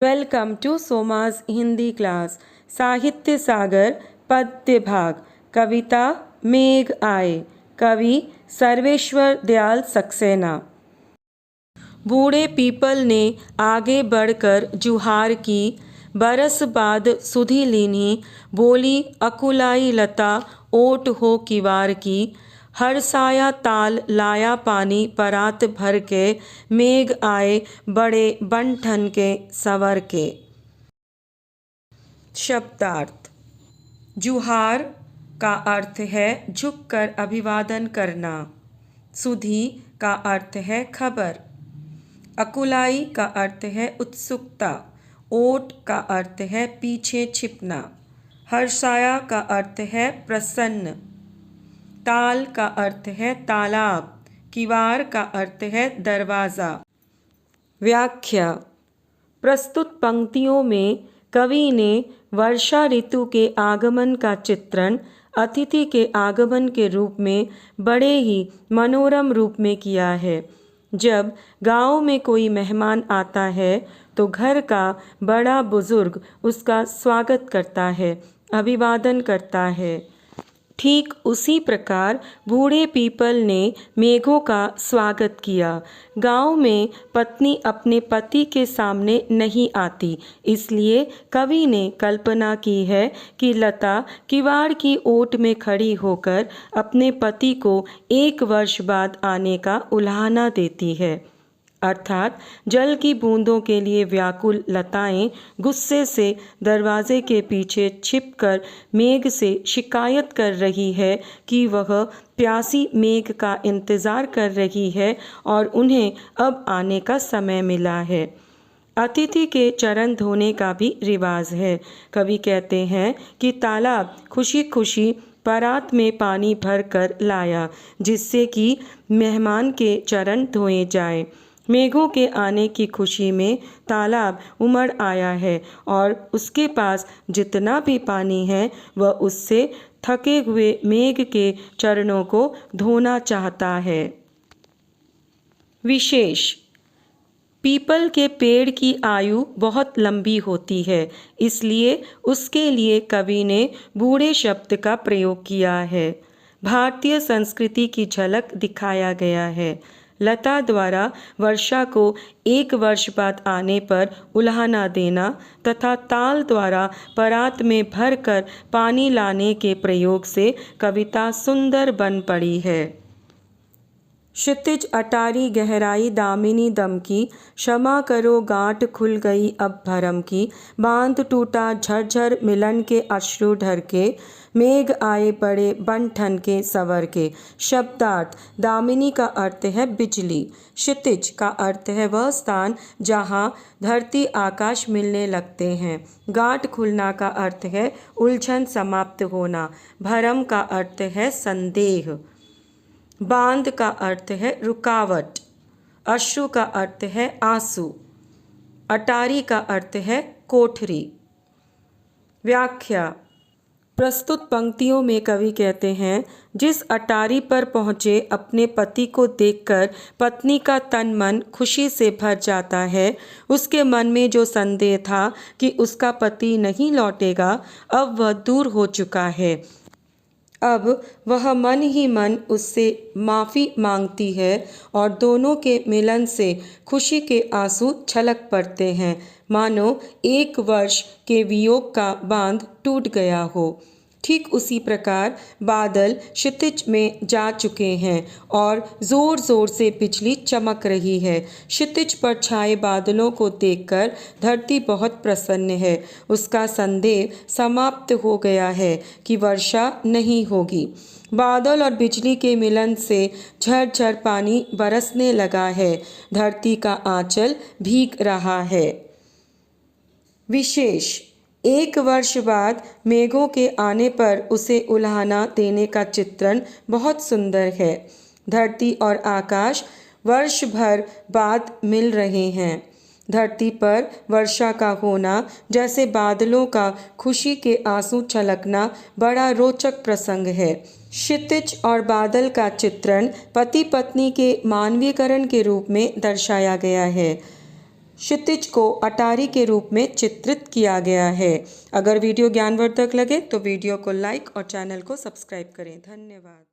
Welcome to सोमाज Hindi class. साहित्य सागर पद्य भाग। कविता मेघ आए। कवि सर्वेश्वर दयाल सक्सेना। बूढ़े पीपल ने आगे बढ़कर जुहार की। बरस बाद सुधि लीनी, बोली अकुलाई लता ओट हो किवार की। हरसाया ताल लाया पानी परात भर के, मेघ आए बड़े बन ठन के संवर के। शब्दार्थ। जुहार का अर्थ है झुककर अभिवादन करना। सुधि का अर्थ है खबर। अकुलाई का अर्थ है उत्सुकता। ओट का अर्थ है पीछे छिपना। हर्षाया का अर्थ है प्रसन्न। ताल का अर्थ है तालाब। किवार का अर्थ है दरवाज़ा। व्याख्या। प्रस्तुत पंक्तियों में कवि ने वर्षा ऋतु के आगमन का चित्रण अतिथि के आगमन के रूप में बड़े ही मनोरम रूप में किया है। जब गांव में कोई मेहमान आता है तो घर का बड़ा बुजुर्ग उसका स्वागत करता है, अभिवादन करता है। ठीक उसी प्रकार बूढ़े पीपल ने मेघों का स्वागत किया। गांव में पत्नी अपने पति के सामने नहीं आती, इसलिए कवि ने कल्पना की है कि लता किवाड़ की ओट में खड़ी होकर अपने पति को 1 वर्ष बाद आने का उलाहना देती है। अर्थात जल की बूंदों के लिए व्याकुल लताएं गुस्से से दरवाजे के पीछे छिपकर मेघ से शिकायत कर रही है कि वह प्यासी मेघ का इंतज़ार कर रही है और उन्हें अब आने का समय मिला है। अतिथि के चरण धोने का भी रिवाज है। कवि कहते हैं कि तालाब खुशी खुशी परात में पानी भर कर लाया, जिससे कि मेहमान के चरण धोए जाएं। मेघों के आने की खुशी में तालाब उमड़ आया है और उसके पास जितना भी पानी है वह उससे थके हुए मेघ के चरणों को धोना चाहता है। विशेष। पीपल के पेड़ की आयु बहुत लंबी होती है, इसलिए उसके लिए कवि ने बूढ़े शब्द का प्रयोग किया है। भारतीय संस्कृति की झलक दिखाया गया है। लता द्वारा वर्षा को 1 वर्ष बाद आने पर उलाहना देना तथा ताल द्वारा परात में भरकर पानी लाने के प्रयोग से कविता सुंदर बन पड़ी है। क्षितिज अटारी गहराई दामिनी दम की, क्षमा करो गांठ खुल गई अब भरम की। बांध टूटा झरझर मिलन के अश्रु ढर के, मेघ आए बड़े बन ठन के संवर के। शब्दार्थ। दामिनी का अर्थ है बिजली। क्षितिज का अर्थ है वह स्थान जहाँ धरती आकाश मिलने लगते हैं। गांठ खुलना का अर्थ है उलझन समाप्त होना। भरम का अर्थ है संदेह। बांध का अर्थ है रुकावट। अश्रु का अर्थ है आंसू। अटारी का अर्थ है कोठरी। व्याख्या। प्रस्तुत पंक्तियों में कवि कहते हैं, जिस अटारी पर पहुँचे अपने पति को देखकर पत्नी का तन मन खुशी से भर जाता है। उसके मन में जो संदेह था कि उसका पति नहीं लौटेगा, अब वह दूर हो चुका है। अब वह मन ही मन उससे माफ़ी मांगती है और दोनों के मिलन से खुशी के आंसू छलक पड़ते हैं, मानो 1 वर्ष के वियोग का बांध टूट गया हो। ठीक उसी प्रकार बादल क्षितिज में जा चुके हैं और ज़ोर ज़ोर से बिजली चमक रही है। क्षितिज पर छाए बादलों को देखकर धरती बहुत प्रसन्न है। उसका संदेह समाप्त हो गया है कि वर्षा नहीं होगी। बादल और बिजली के मिलन से झरझर पानी बरसने लगा है। धरती का आंचल भीग रहा है। विशेष। 1 वर्ष बाद मेघों के आने पर उसे उलाहना देने का चित्रण बहुत सुंदर है। धरती और आकाश वर्ष भर बाद मिल रहे हैं। धरती पर वर्षा का होना जैसे बादलों का खुशी के आंसू छलकना बड़ा रोचक प्रसंग है। क्षितिज और बादल का चित्रण पति पत्नी के मानवीकरण के रूप में दर्शाया गया है। क्षितिज को अटारी के रूप में चित्रित किया गया है। अगर वीडियो ज्ञानवर्धक लगे तो वीडियो को लाइक और चैनल को सब्सक्राइब करें। धन्यवाद।